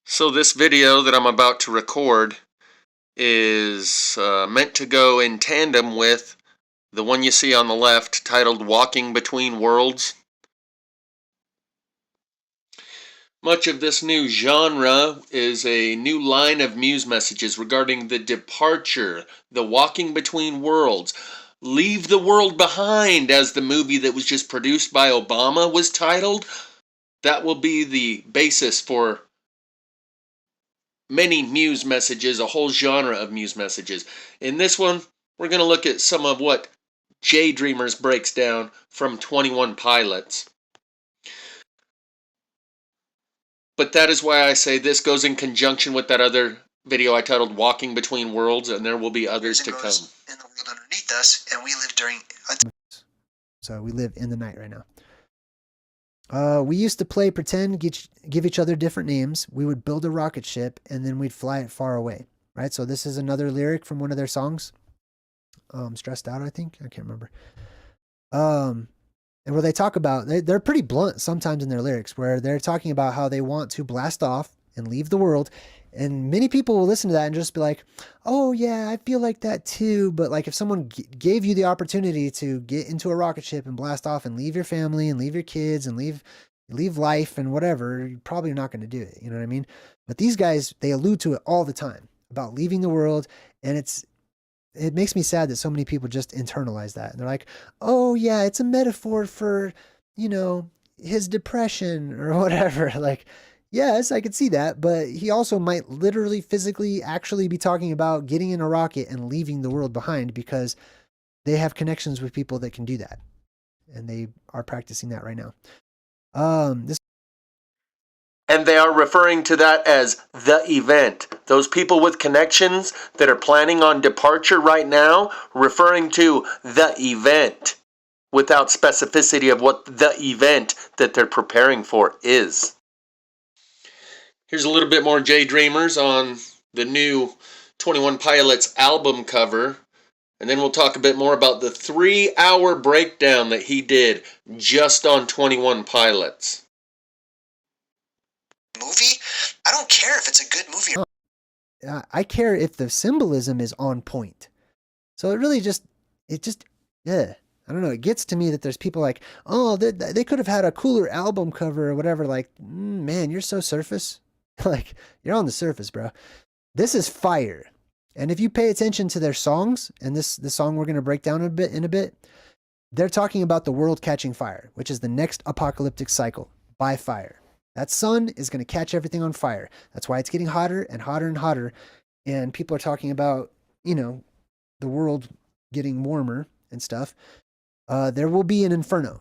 So this video that I'm about to record is meant to go in tandem with the one you see on the left titled Walking Between Worlds. Much of this new genre is a new line of muse messages regarding the departure, the walking between worlds. Leave the world behind, as the movie that was just produced by Obama was titled. That will be the basis for many muse messages, a whole genre of muse messages. In this one, we're going to look at some of what J Dreamers breaks down from 21 Pilots. But that is why I say this goes in conjunction with that other video I titled Walking Between Worlds, and there will be others to come. In the world underneath us, and we live during. So we live in the night right now. We used to play pretend, give each other different names. We would build a rocket ship, and then we'd fly it far away. Right. So this is another lyric from one of their songs. Stressed Out, I think. I can't remember. And where they talk about, they're pretty blunt sometimes in their lyrics, where they're talking about how they want to blast off and leave the world. And many people will listen to that and just be like, oh yeah, I feel like that too. But like if someone gave you the opportunity to get into a rocket ship and blast off and leave your family and leave your kids and leave life and whatever, you're probably not going to do it. You know what I mean? But these guys, they allude to it all the time about leaving the world. And it makes me sad that so many people just internalize that. And they're like, oh yeah, it's a metaphor for, his depression or whatever. Like, yes, I could see that, but he also might literally, physically, actually be talking about getting in a rocket and leaving the world behind, because they have connections with people that can do that. And they are practicing that right now. And they are referring to that as the event. Those people with connections that are planning on departure right now, referring to the event without specificity of what the event that they're preparing for is. Here's a little bit more J Dreamers on the new 21 Pilots album cover. And then we'll talk a bit more about the 3-hour breakdown that he did just on 21 Pilots. Movie? I don't care if it's a good movie. I care if the symbolism is on point. So it really yeah. I don't know. It gets to me that there's people like, oh, they could have had a cooler album cover or whatever. Like, man, you're so surface. Like, you're on the surface, bro. This is fire. And if you pay attention to their songs, and this song we're going to break down in a bit, they're talking about the world catching fire, which is the next apocalyptic cycle by fire. That sun is going to catch everything on fire. That's why it's getting hotter and hotter and hotter. And people are talking about, the world getting warmer and stuff. There will be an inferno.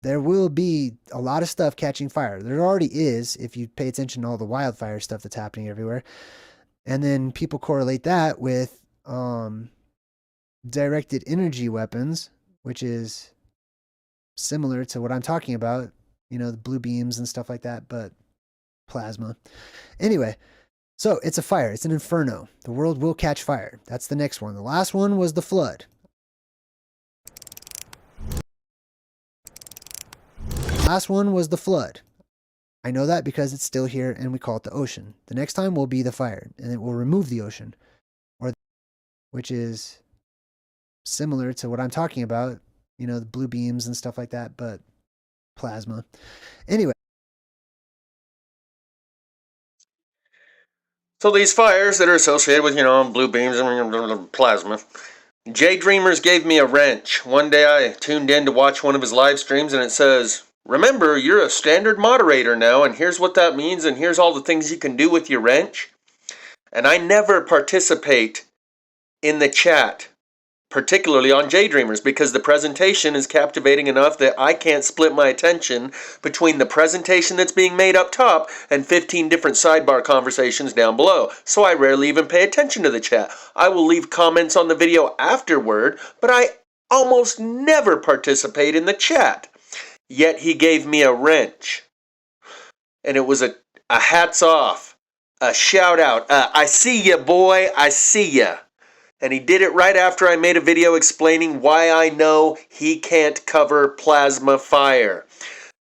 There will be a lot of stuff catching fire. There already is, if you pay attention to all the wildfire stuff that's happening everywhere. And then people correlate that with directed energy weapons, which is similar to what I'm talking about, the blue beams and stuff like that, but plasma. Anyway, so it's a fire. It's an inferno. The world will catch fire. That's the next one. The last one was the flood. Last one was the flood. I know that because it's still here and we call it the ocean. The next time will be the fire, and it will remove the ocean, which is similar to what I'm talking about, the blue beams and stuff like that, but plasma. Anyway. So these fires that are associated with, blue beams and plasma. J Dreamers gave me a wrench. One day I tuned in to watch one of his live streams, and it says, remember, you're a standard moderator now, and here's what that means, and here's all the things you can do with your wrench. And I never participate in the chat, particularly on J Dreamers, because the presentation is captivating enough that I can't split my attention between the presentation that's being made up top and 15 different sidebar conversations down below. So I rarely even pay attention to the chat. I will leave comments on the video afterward, but I almost never participate in the chat. Yet he gave me a wrench. And it was a hats off, a shout out, I see ya, boy, I see ya. And he did it right after I made a video explaining why I know he can't cover plasma fire.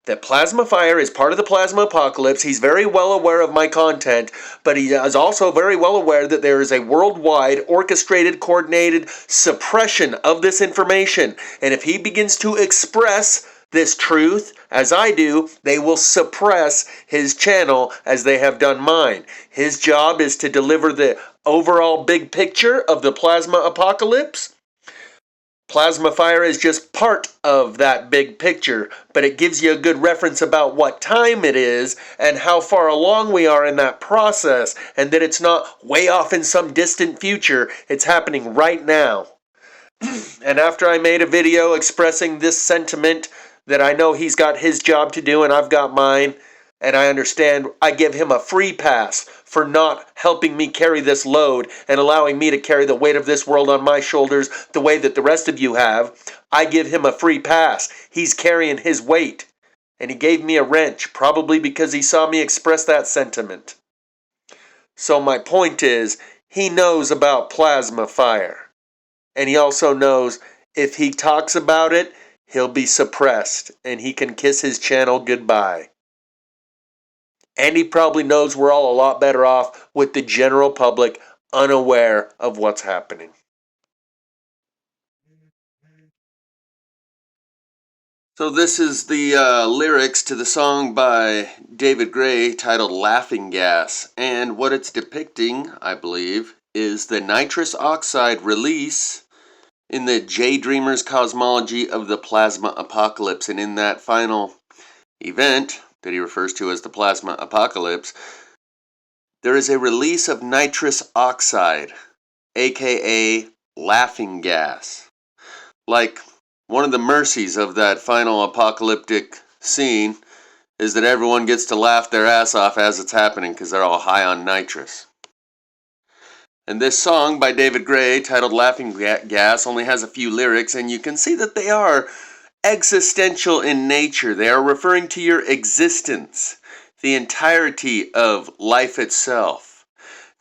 that plasma fire is part of the plasma apocalypse. He's very well aware of my content, but he is also very well aware that there is a worldwide orchestrated, coordinated suppression of this information. And if he begins to express this truth, as I do, they will suppress his channel as they have done mine. His job is to deliver the overall big picture of the plasma apocalypse. Plasma fire is just part of that big picture, but it gives you a good reference about what time it is and how far along we are in that process, and that it's not way off in some distant future. It's happening right now. And after I made a video expressing this sentiment, that I know he's got his job to do and I've got mine, and I understand, I give him a free pass for not helping me carry this load and allowing me to carry the weight of this world on my shoulders the way that the rest of you have. I give him a free pass. He's carrying his weight. And he gave me a wrench, probably because he saw me express that sentiment. So my point is, he knows about plasma fire. And he also knows if he talks about it, he'll be suppressed and he can kiss his channel goodbye. And he probably knows we're all a lot better off with the general public unaware of what's happening. So this is the lyrics to the song by David Gray titled Laughing Gas. And what it's depicting, I believe, is the nitrous oxide release in the J Dreamer's cosmology of the plasma apocalypse. And in that final event that he refers to as the plasma apocalypse, there is a release of nitrous oxide, aka laughing gas. Like, one of the mercies of that final apocalyptic scene is that everyone gets to laugh their ass off as it's happening because they're all high on nitrous. And this song by David Gray, titled Laughing Gas, only has a few lyrics, and you can see that they are existential in nature. They are referring to your existence, the entirety of life itself.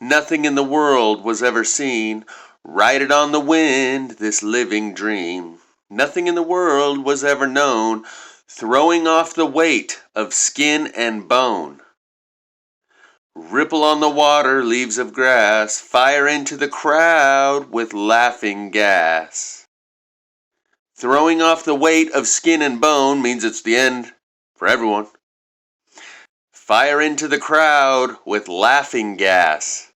Nothing in the world was ever seen. Ride it on the wind, this living dream. Nothing in the world was ever known. Throwing off the weight of skin and bone. Ripple on the water, leaves of grass, fire into the crowd with laughing gas. Throwing off the weight of skin and bone means it's the end for everyone. Fire into the crowd with laughing gas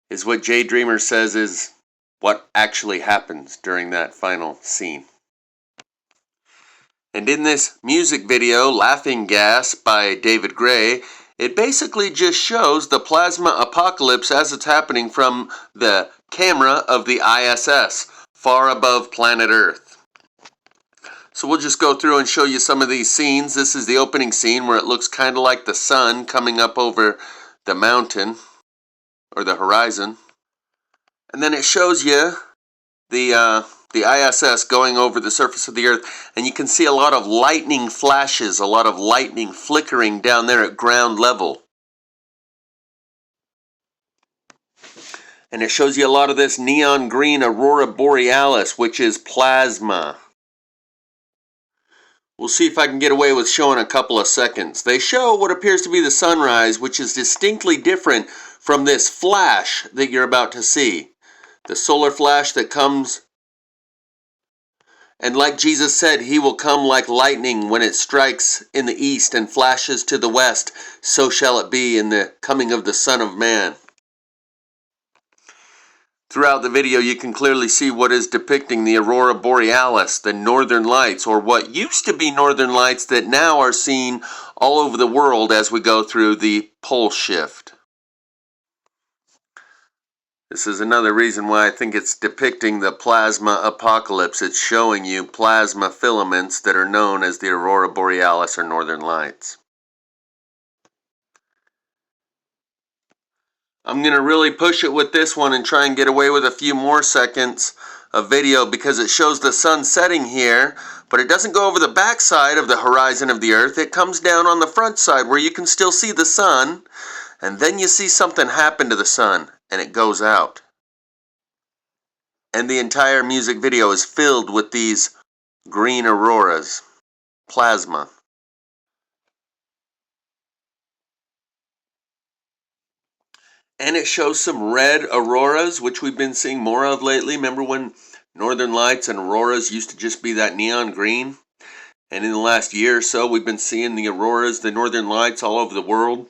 is what J Dreamer says is what actually happens during that final scene. And in this music video, Laughing Gas by David Gray, it basically just shows the plasma apocalypse as it's happening from the camera of the ISS, far above planet Earth. So we'll just go through and show you some of these scenes. This is the opening scene where it looks kind of like the sun coming up over the mountain, or the horizon. And then it shows you the ISS going over the surface of the Earth, and you can see a lot of lightning flashes, a lot of lightning flickering down there at ground level. And it shows you a lot of this neon green aurora borealis, which is plasma. We'll see if I can get away with showing a couple of seconds. They show what appears to be the sunrise, which is distinctly different from this flash that you're about to see. The solar flash that comes, and like Jesus said, he will come like lightning when it strikes in the east and flashes to the west. So shall it be in the coming of the Son of Man. Throughout the video, you can clearly see what is depicting the aurora borealis, the northern lights, or what used to be northern lights that now are seen all over the world as we go through the pole shift. This is another reason why I think it's depicting the plasma apocalypse. It's showing you plasma filaments that are known as the aurora borealis or northern lights. I'm going to really push it with this one and try and get away with a few more seconds of video because it shows the sun setting here, but it doesn't go over the back side of the horizon of the Earth. It comes down on the front side where you can still see the sun, and then you see something happen to the sun and it goes out. And the entire music video is filled with these green auroras, plasma. And it shows some red auroras, which we've been seeing more of lately. Remember when northern lights and auroras used to just be that neon green? And in the last year or so, we've been seeing the auroras, the northern lights all over the world.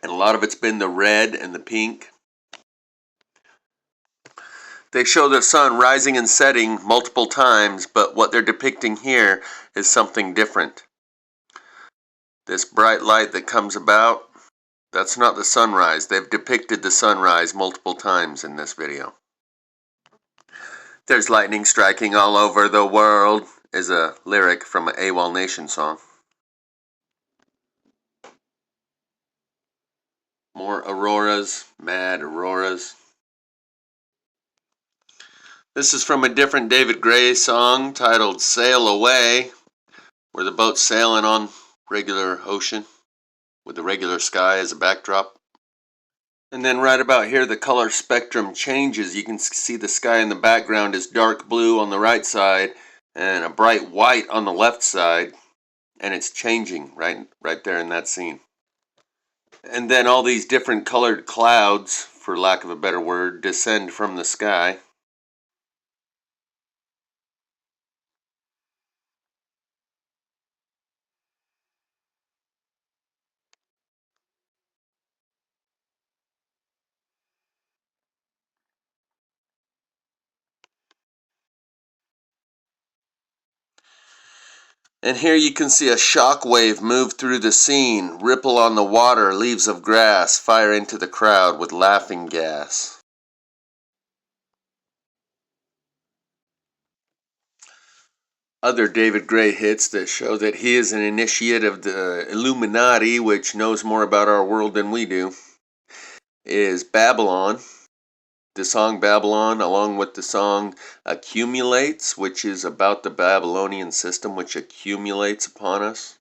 And a lot of it's been the red and the pink. They show the sun rising and setting multiple times, but what they're depicting here is something different. This bright light that comes about, that's not the sunrise. They've depicted the sunrise multiple times in this video. There's lightning striking all over the world is a lyric from an AWOL Nation song. More auroras, mad auroras. This is from a different David Gray song titled Sail Away, where the boat's sailing on regular ocean with the regular sky as a backdrop. And then right about here, the color spectrum changes. You can see the sky in the background is dark blue on the right side and a bright white on the left side. And it's changing right there in that scene. And then all these different colored clouds, for lack of a better word, descend from the sky. And here you can see a shock wave move through the scene, ripple on the water, leaves of grass, fire into the crowd with laughing gas. Other David Gray hits that show that he is an initiate of the Illuminati, which knows more about our world than we do, is Babylon. The song Babylon, along with the song Accumulates, which is about the Babylonian system which accumulates upon us.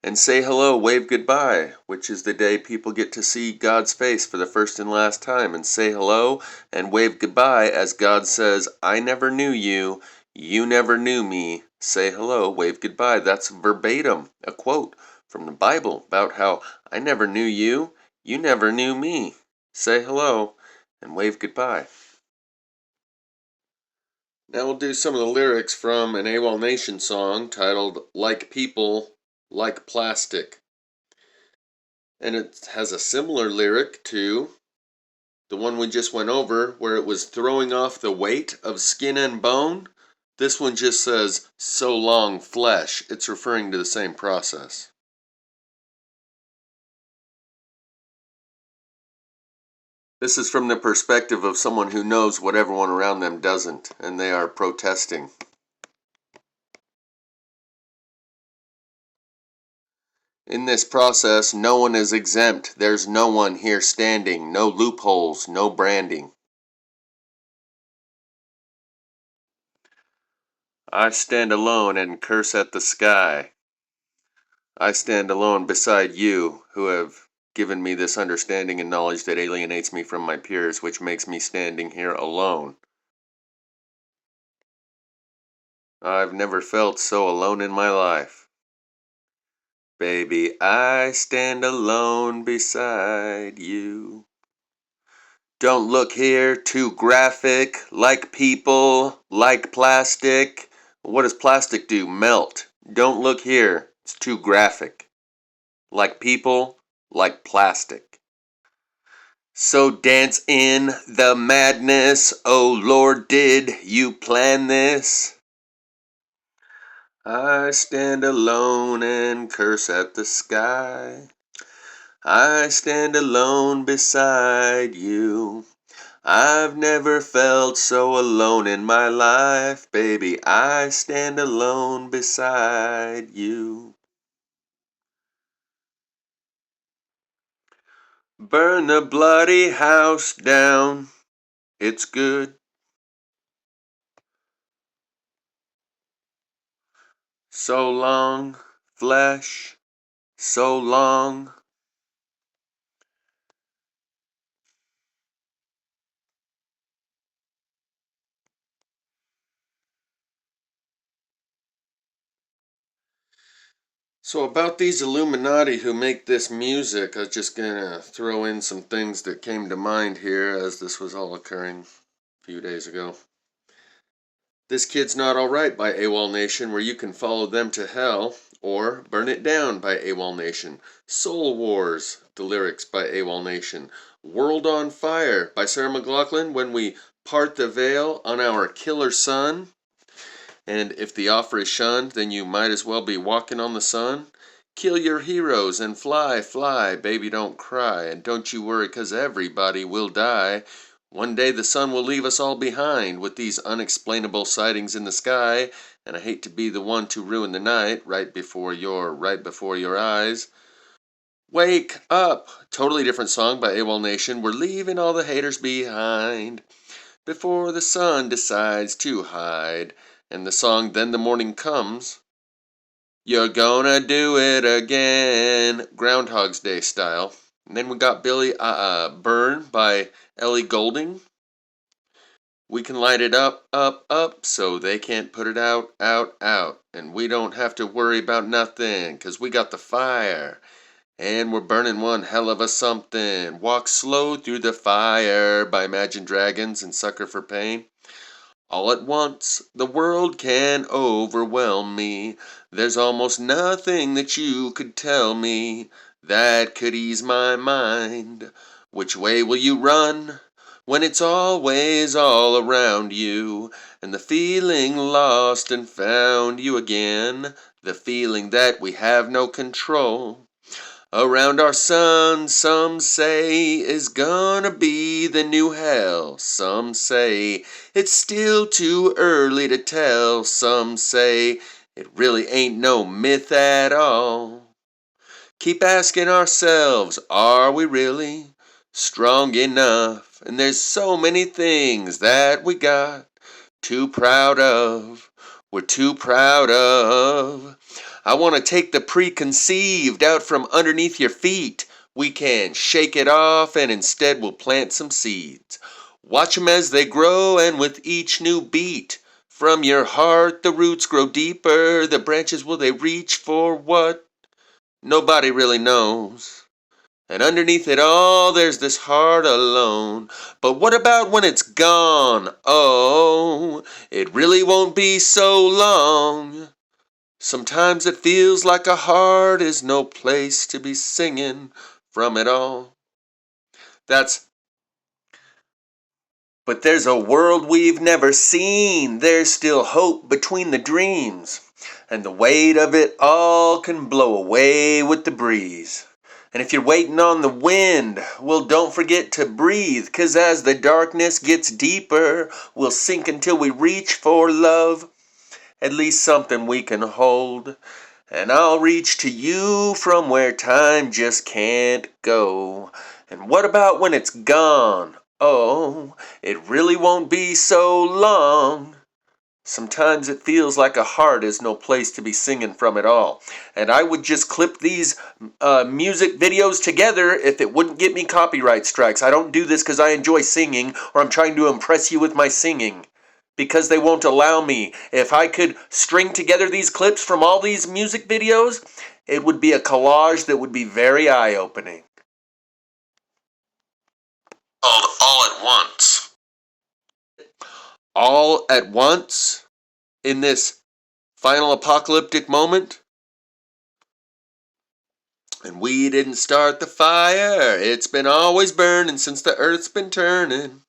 And Say Hello, Wave Goodbye, which is the day people get to see God's face for the first and last time and say hello and wave goodbye as God says, I never knew you, you never knew me, say hello, wave goodbye. That's verbatim, a quote from the Bible about how I never knew you, you never knew me, say hello and wave goodbye. Now we'll do some of the lyrics from an AWOL Nation song titled Like People, Like Plastic. And it has a similar lyric to the one we just went over, where it was throwing off the weight of skin and bone. This one just says, so long, flesh. It's referring to the same process. This is from the perspective of someone who knows what everyone around them doesn't, and they are protesting. In this process, no one is exempt. There's no one here standing, no loopholes, no branding. I stand alone and curse at the sky. I stand alone beside you, who have given me this understanding and knowledge that alienates me from my peers, which makes me standing here alone. I've never felt so alone in my life. Baby, I stand alone beside you. Don't look here, too graphic, like people, like plastic. What does plastic do? Melt. Don't look here, it's too graphic. Like people, like plastic. So dance in the madness, oh Lord, did you plan this? I stand alone and curse at the sky. I stand alone beside you. I've never felt so alone in my life, baby. I stand alone beside you. Burn the bloody house down. It's good. So long, flesh. So long. So about these Illuminati who make this music, I was just gonna throw in some things that came to mind here as this was all occurring a few days ago. This Kid's Not Alright by AWOL Nation, where you can follow them to hell, or Burn It Down by AWOL Nation. Soul Wars, the lyrics by AWOL Nation. World on Fire by Sarah McLachlan, when we part the veil on our killer sun. And if the offer is shunned, then you might as well be walking on the sun. Kill your heroes and fly, fly, baby don't cry, and don't you worry 'cause everybody will die. One day the sun will leave us all behind with these unexplainable sightings in the sky, and I hate to be the one to ruin the night right before your eyes. Wake up! Totally different song by AWOL Nation. We're leaving all the haters behind before the sun decides to hide. And the song Then the Morning Comes. You're gonna do it again, Groundhog's Day style. And then we got Billy Burn by Ellie Goulding. We can light it up, up, up, so they can't put it out, out, out. And we don't have to worry about nothing, 'cause we got the fire. And we're burning one hell of a something. Walk slow through the fire by Imagine Dragons and Sucker for Pain. All at once, the world can overwhelm me. There's almost nothing that you could tell me that could ease my mind. Which way will you run when it's always all around you, and the feeling lost and found you again, the feeling that we have no control around our sun? Some say is gonna be the new hell. Some say it's still too early to tell. Some say it really ain't no myth at all. Keep asking ourselves, are we really strong enough? And there's so many things that we got too proud of. We're too proud of. I want to take the preconceived out from underneath your feet. We can shake it off and instead we'll plant some seeds. Watch 'em as they grow, and with each new beat from your heart the roots grow deeper. The branches, will they reach for what? Nobody really knows. And underneath it all, there's this heart alone. But what about when it's gone? Oh, it really won't be so long. Sometimes it feels like a heart is no place to be singing from it all. But there's a world we've never seen. There's still hope between the dreams. And the weight of it all can blow away with the breeze. And if you're waiting on the wind, well, don't forget to breathe. 'Cause as the darkness gets deeper, we'll sink until we reach for love. At least something we can hold. And I'll reach to you from where time just can't go. And what about when it's gone? Oh, it really won't be so long. Sometimes it feels like a heart is no place to be singing from at all. And I would just clip these music videos together if it wouldn't get me copyright strikes. I don't do this because I enjoy singing or I'm trying to impress you with my singing. Because they won't allow me. If I could string together these clips from all these music videos, it would be a collage that would be very eye-opening. All at once. All at once in this final apocalyptic moment. And we didn't start the fire. It's been always burning since the earth's been turning.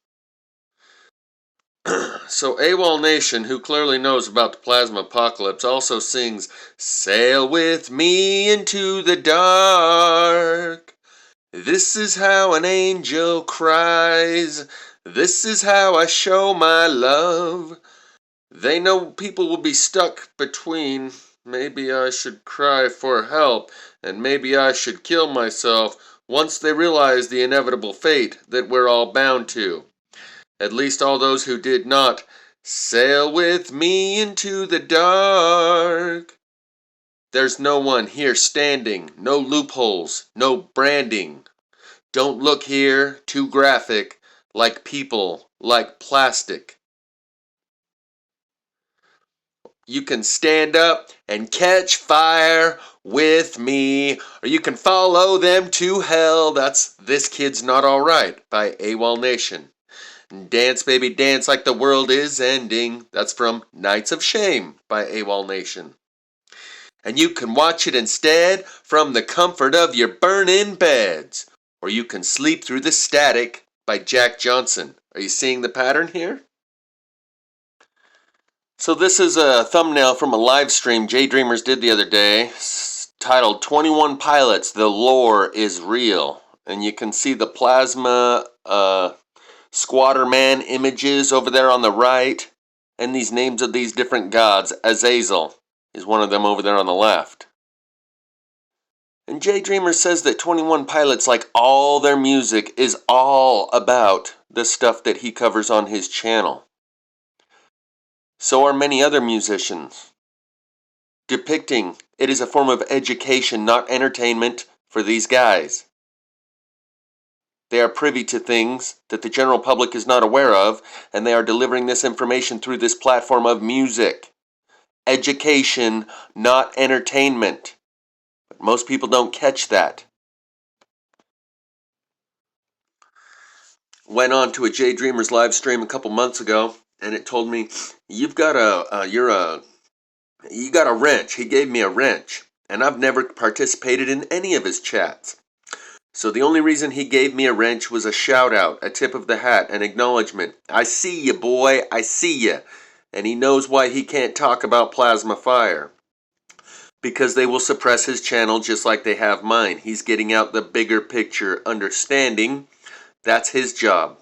So AWOL Nation, who clearly knows about the plasma apocalypse, also sings, "Sail with me into the dark. This is how an angel cries. This is how I show my love." They know people will be stuck between, maybe I should cry for help and maybe I should kill myself, once they realize the inevitable fate that we're all bound to. At least all those who did not sail with me into the dark. There's no one here standing, no loopholes, no branding. Don't look here, too graphic, like people, like plastic. You can stand up and catch fire with me, or you can follow them to hell. That's This Kid's Not Alright by AWOL Nation. Dance Baby Dance Like the World Is Ending. That's from Nights of Shame by AWOL Nation. And you can watch it instead from the comfort of your burning beds. Or you can sleep through the static by Jack Johnson. Are you seeing the pattern here? So this is a thumbnail from a live stream Jay Dreamers did the other day, titled 21 Pilots, The Lore is Real. And you can see the plasma squatter man images over there on the right, and these names of these different gods. Azazel is one of them over there on the left. And Jay Dreamer says that 21 Pilots, like all their music, is all about the stuff that he covers on his channel. So are many other musicians, depicting it is a form of education, not entertainment, for these guys. They are privy to things that the general public is not aware of, and they are delivering this information through this platform of music. Education, not entertainment. But most people don't catch that. Went on to a Jay Dreamers live stream a couple months ago, and it told me, you got a wrench. He gave me a wrench, and I've never participated in any of his chats. So the only reason he gave me a wrench was a shout out, a tip of the hat, an acknowledgement. I see you, boy, I see you. And he knows why he can't talk about plasma fire. Because they will suppress his channel just like they have mine. He's getting out the bigger picture understanding. That's his job,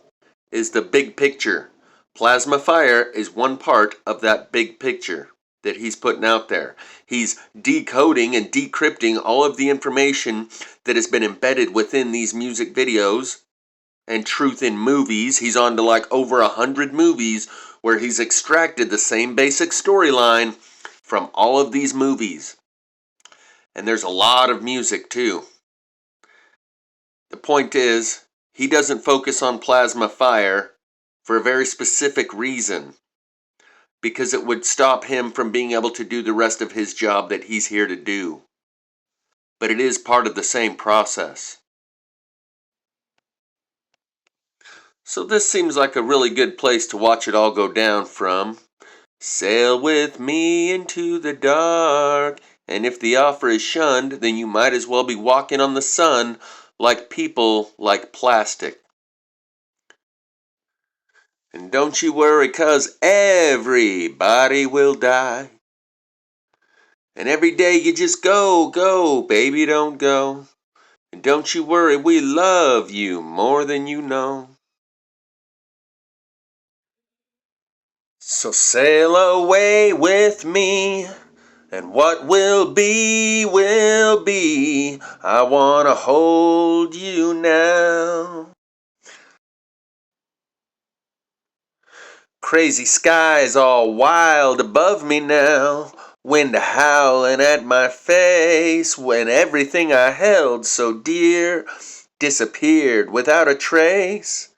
is the big picture. Plasma fire is one part of that big picture that he's putting out there. He's decoding and decrypting all of the information that has been embedded within these music videos and truth in movies. He's on to like over 100 movies where he's extracted the same basic storyline from all of these movies. And there's a lot of music too. The point is, he doesn't focus on plasma fire for a very specific reason, because it would stop him from being able to do the rest of his job that he's here to do. But it is part of the same process. So this seems like a really good place to watch it all go down from. Sail with me into the dark, and if the offer is shunned, then you might as well be walking on the sun like people like plastic. And don't you worry, 'cause everybody will die. And every day you just go, go, baby, don't go. And don't you worry, we love you more than you know. So sail away with me, and what will be, will be. I wanna hold you now. Crazy skies all wild above me now. Wind howling at my face when everything I held so dear disappeared without a trace.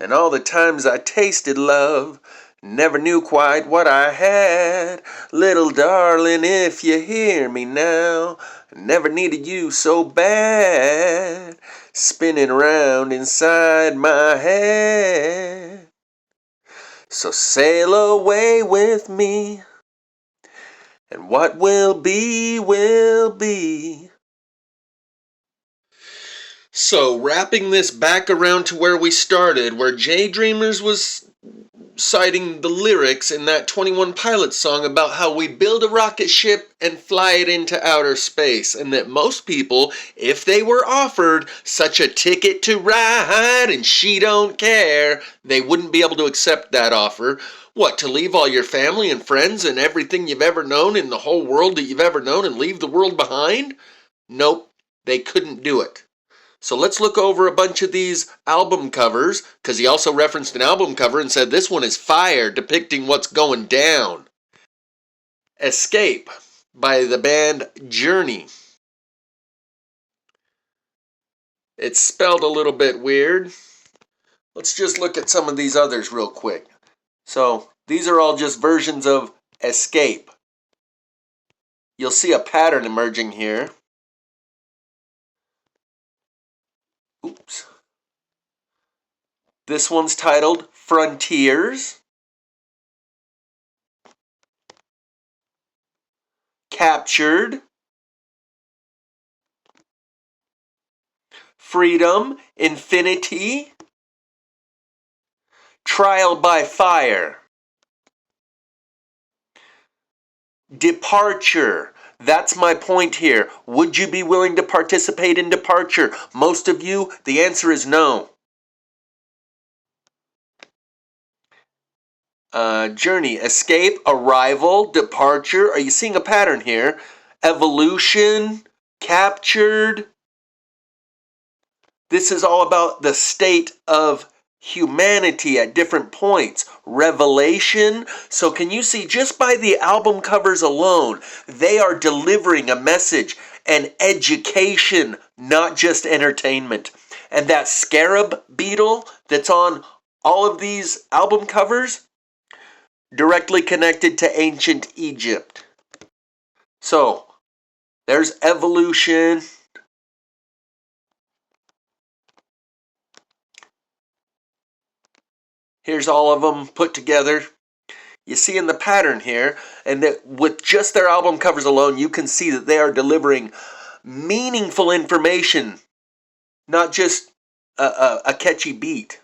And all the times I tasted love, never knew quite what I had. Little darling, if you hear me now, I never needed you so bad. Spinning around inside my head. So sail away with me, and what will be, will be. So wrapping this back around to where we started, where Jay Dreamers was citing the lyrics in that 21 Pilots song about how we build a rocket ship and fly it into outer space, and that most people, if they were offered such a ticket to ride and she don't care, they wouldn't be able to accept that offer. What, to leave all your family and friends and everything you've ever known in the whole world that you've ever known and leave the world behind? Nope, they couldn't do it. So let's look over a bunch of these album covers, because he also referenced an album cover and said this one is fire, depicting what's going down. Escape by the band Journey. It's spelled a little bit weird. Let's just look at some of these others real quick. So these are all just versions of Escape you'll see a pattern emerging here. Oops. This one's titled Frontiers, Captured, Freedom, Infinity, Trial by Fire, Departure. That's my point here. Would you be willing to participate in departure? Most of you, the answer is no. Journey, escape, arrival, departure. Are you seeing a pattern here? Evolution, captured. This is all about the state of humanity at different points. Revelation. So can you see, just by the album covers alone, they are delivering a message, an education, not just entertainment. And that scarab beetle that's on all of these album covers, directly connected to ancient Egypt. So, there's evolution. Here's all of them put together. You see in the pattern here, and that with just their album covers alone, you can see that they are delivering meaningful information, not just a catchy beat.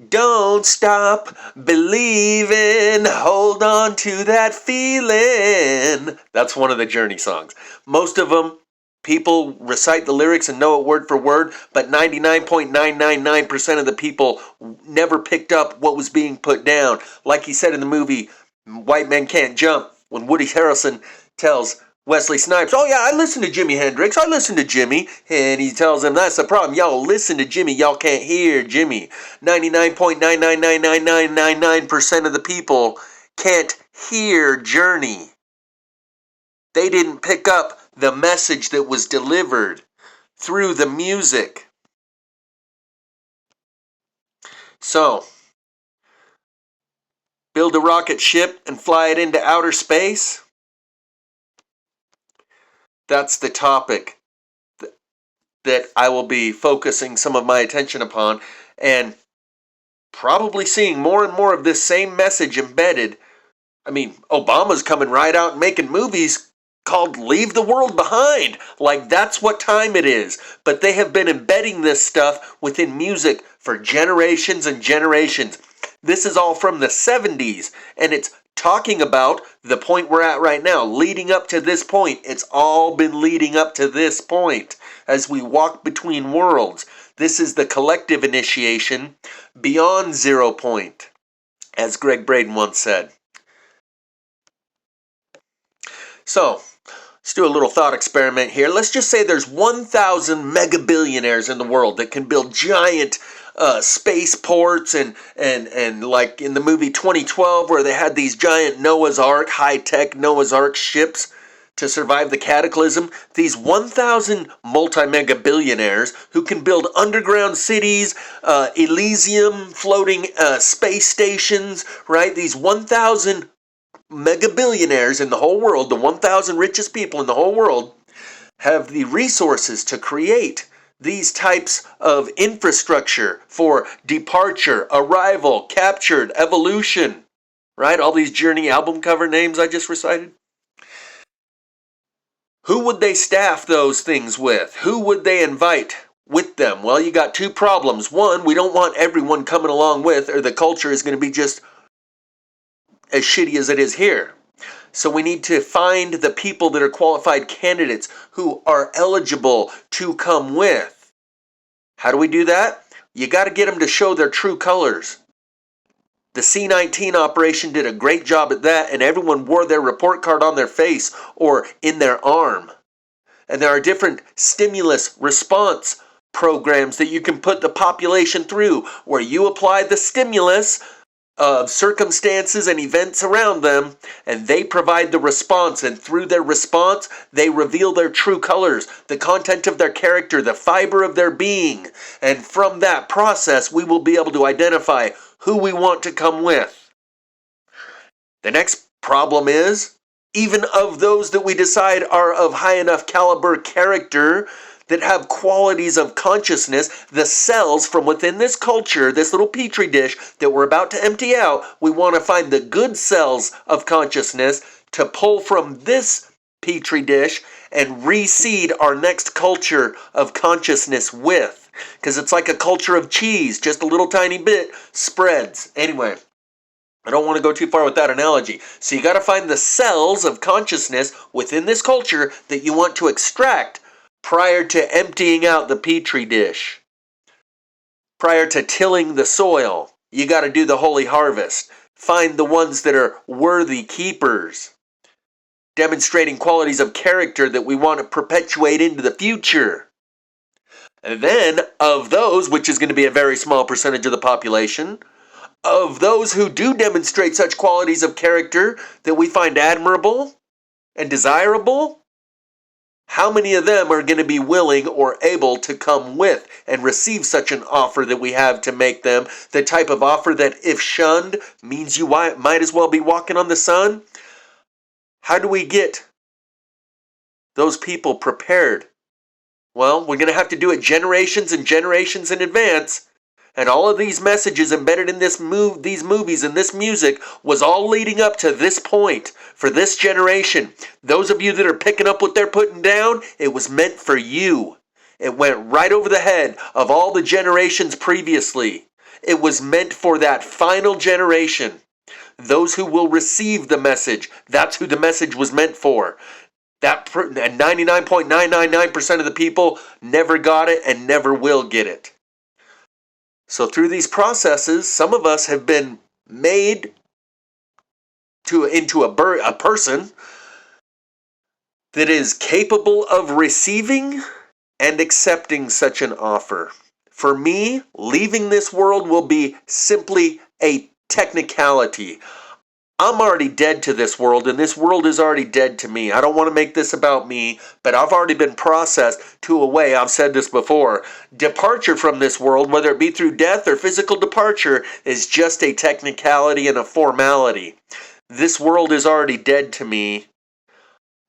Don't stop believing, hold on to that feeling. That's one of the Journey songs. Most of them, people recite the lyrics and know it word for word, but 99.999% of the people never picked up what was being put down. Like he said in the movie White Men Can't Jump, when Woody Harrelson tells Wesley Snipes, oh yeah, I listen to Jimi Hendrix, I listen to Jimmy, and he tells him, that's the problem, y'all listen to Jimmy, y'all can't hear Jimmy. 99.9999999% of the people can't hear Journey. They didn't pick up the message that was delivered through the music. So, build a rocket ship and fly it into outer space? That's the topic that I will be focusing some of my attention upon, and probably seeing more and more of this same message embedded. I mean, Obama's coming right out and making movies called Leave the World Behind. Like, that's what time it is. But they have been embedding this stuff within music for generations and generations. This is all from the 70s, and it's talking about the point we're at right now, leading up to this point. It's all been leading up to this point as we walk between worlds. This is the collective initiation beyond 0 point, as Greg Braden once said. So, let's do a little thought experiment here. Let's just say there's 1,000 mega-billionaires in the world that can build giant spaceports and like in the movie 2012 where they had these giant Noah's Ark, high-tech Noah's Ark ships to survive the cataclysm. These 1,000 multi-mega billionaires who can build underground cities, Elysium floating space stations, right? These 1,000 mega billionaires in the whole world, the 1,000 richest people in the whole world, have the resources to create these types of infrastructure for departure, arrival, captured, evolution, right? All these Journey album cover names I just recited. Who would they staff those things with? Who would they invite with them? Well, you got two problems. One, we don't want everyone coming along with, or the culture is going to be just as shitty as it is here. So we need to find the people that are qualified candidates who are eligible to come with. How do we do that? You got to get them to show their true colors. The C-19 operation did a great job at that, and everyone wore their report card on their face or in their arm. And there are different stimulus response programs that you can put the population through, where you apply the stimulus of circumstances and events around them, and they provide the response, and through their response, they reveal their true colors, the content of their character, the fiber of their being, and from that process, we will be able to identify who we want to come with. The next problem is, even of those that we decide are of high enough caliber character that have qualities of consciousness, the cells from within this culture, this little petri dish that we're about to empty out, we want to find the good cells of consciousness to pull from this petri dish and reseed our next culture of consciousness with. Because it's like a culture of cheese, just a little tiny bit spreads. Anyway, I don't want to go too far with that analogy. So you got to find the cells of consciousness within this culture that you want to extract prior to emptying out the petri dish. Prior to tilling the soil, you got to do the holy harvest. Find the ones that are worthy keepers, demonstrating qualities of character that we want to perpetuate into the future. And then, of those, which is going to be a very small percentage of the population, of those who do demonstrate such qualities of character that we find admirable and desirable, how many of them are going to be willing or able to come with and receive such an offer that we have to make them? The type of offer that, if shunned, means you might as well be walking on the sun? How do we get those people prepared? Well, we're going to have to do it generations and generations in advance. And all of these messages embedded in these movies and this music was all leading up to this point for this generation. Those of you that are picking up what they're putting down, it was meant for you. It went right over the head of all the generations previously. It was meant for that final generation. Those who will receive the message. That's who the message was meant for. And 99.999% of the people never got it and never will get it. So through these processes, some of us have been made into a person that is capable of receiving and accepting such an offer. For me, leaving this world will be simply a technicality. I'm already dead to this world, and this world is already dead to me. I don't want to make this about me, but I've already been processed to a way, I've said this before, departure from this world, whether it be through death or physical departure, is just a technicality and a formality. This world is already dead to me.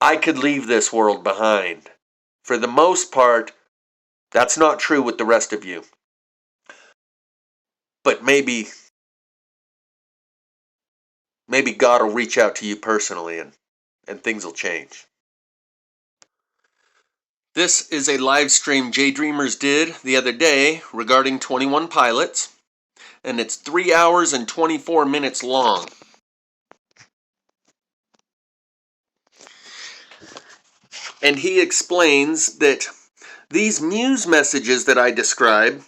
I could leave this world behind. For the most part, that's not true with the rest of you. But maybe God will reach out to you personally and things will change. This is a live stream Jay Dreamers did the other day regarding 21 Pilots, and it's 3 hours and 24 minutes long. And he explains that these muse messages that I describe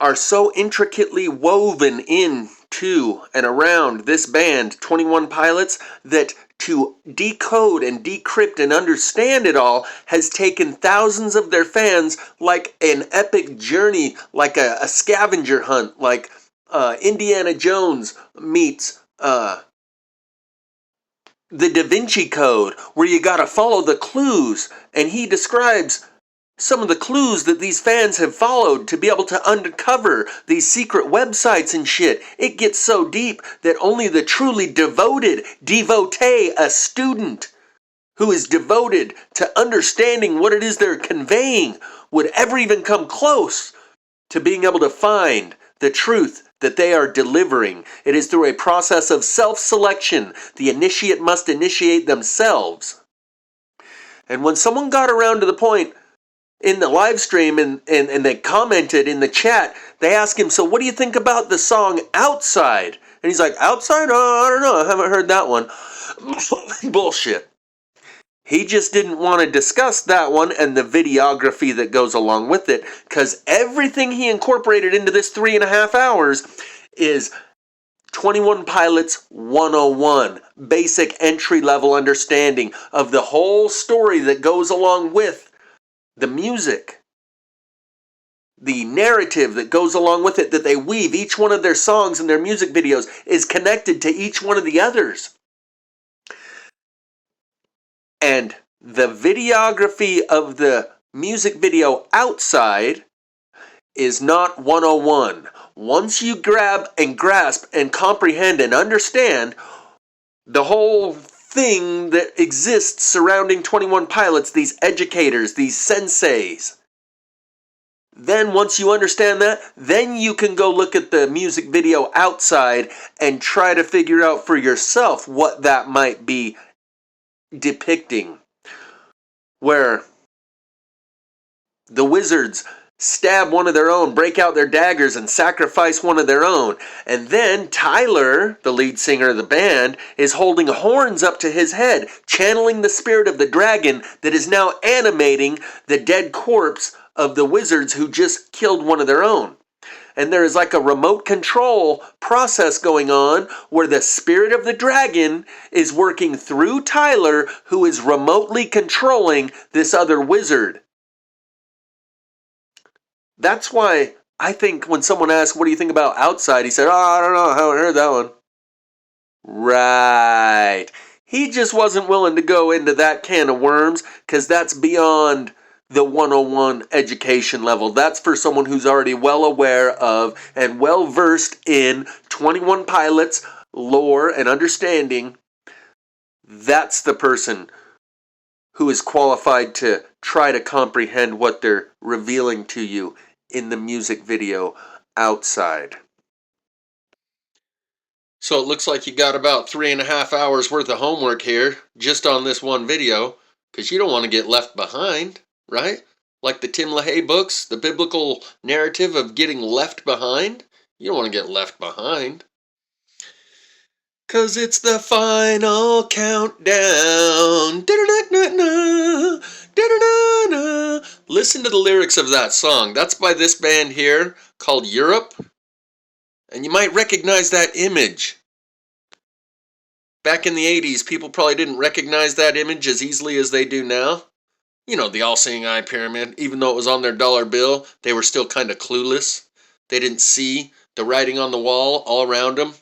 are so intricately woven into and around this band, 21 Pilots, that to decode and decrypt and understand it all has taken thousands of their fans like an epic journey, like a scavenger hunt, like Indiana Jones meets the Da Vinci Code, where you gotta follow the clues, and he describes some of the clues that these fans have followed to be able to uncover these secret websites and shit. It gets so deep that only the truly devoted devotee, a student who is devoted to understanding what it is they're conveying, would ever even come close to being able to find the truth that they are delivering. It is through a process of self-selection. The initiate must initiate themselves. And when someone got around to the point in the live stream and they commented in the chat, they asked him, so what do you think about the song Outside? And he's like, Outside? Oh, I don't know, I haven't heard that one. Bullshit. He just didn't want to discuss that one and the videography that goes along with it, because everything he incorporated into this 3.5 hours is 21 Pilots 101, basic entry-level understanding of the whole story that goes along with the music, the narrative that goes along with it, that they weave. Each one of their songs and their music videos is connected to each one of the others. And the videography of the music video Outside is not 101. Once you grab and grasp and comprehend and understand the whole thing that exists surrounding 21 Pilots, these educators, these senseis. Then once you understand that, then you can go look at the music video Outside and try to figure out for yourself what that might be depicting. Where the wizards stab one of their own, break out their daggers, and sacrifice one of their own. And then Tyler, the lead singer of the band, is holding horns up to his head, channeling the spirit of the dragon that is now animating the dead corpse of the wizards who just killed one of their own. And there is like a remote control process going on where the spirit of the dragon is working through Tyler, who is remotely controlling this other wizard. That's why I think when someone asks, what do you think about Outside? He said, I don't know, I haven't heard that one. Right. He just wasn't willing to go into that can of worms because that's beyond the 101 education level. That's for someone who's already well aware of and well versed in 21 Pilots lore and understanding. That's the person who is qualified to try to comprehend what they're revealing to you in the music video Outside. So it looks like you got about 3.5 hours worth of homework here just on this one video, because you don't want to get left behind, right? Like the Tim LaHaye books, the biblical narrative of getting left behind. You don't want to get left behind. 'Cause it's the final countdown. Da-da-da-da-da. Da-da-da-da. Listen to the lyrics of that song. That's by this band here called Europe. And you might recognize that image. Back in the 80s, people probably didn't recognize that image as easily as they do now. You know, the all-seeing eye pyramid. Even though it was on their dollar bill, they were still kind of clueless. They didn't see the writing on the wall all around them.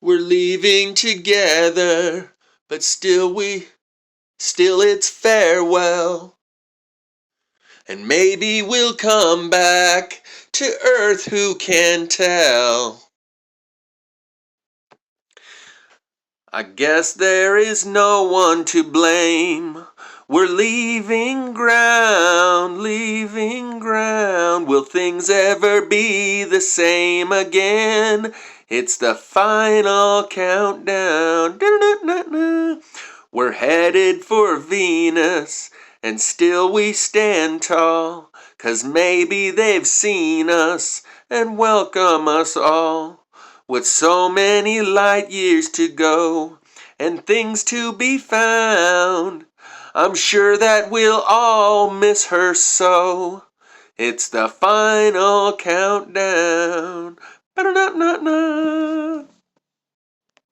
We're leaving together, but still it's farewell. And maybe we'll come back to Earth, who can tell? I guess there is no one to blame. We're leaving ground, leaving ground. Will things ever be the same again? It's the final countdown. We're headed for Venus, and still we stand tall, 'cause maybe they've seen us and welcome us all. With so many light years to go, and things to be found, I'm sure that we'll all miss her so. It's the final countdown. Ba-da-da-da-da.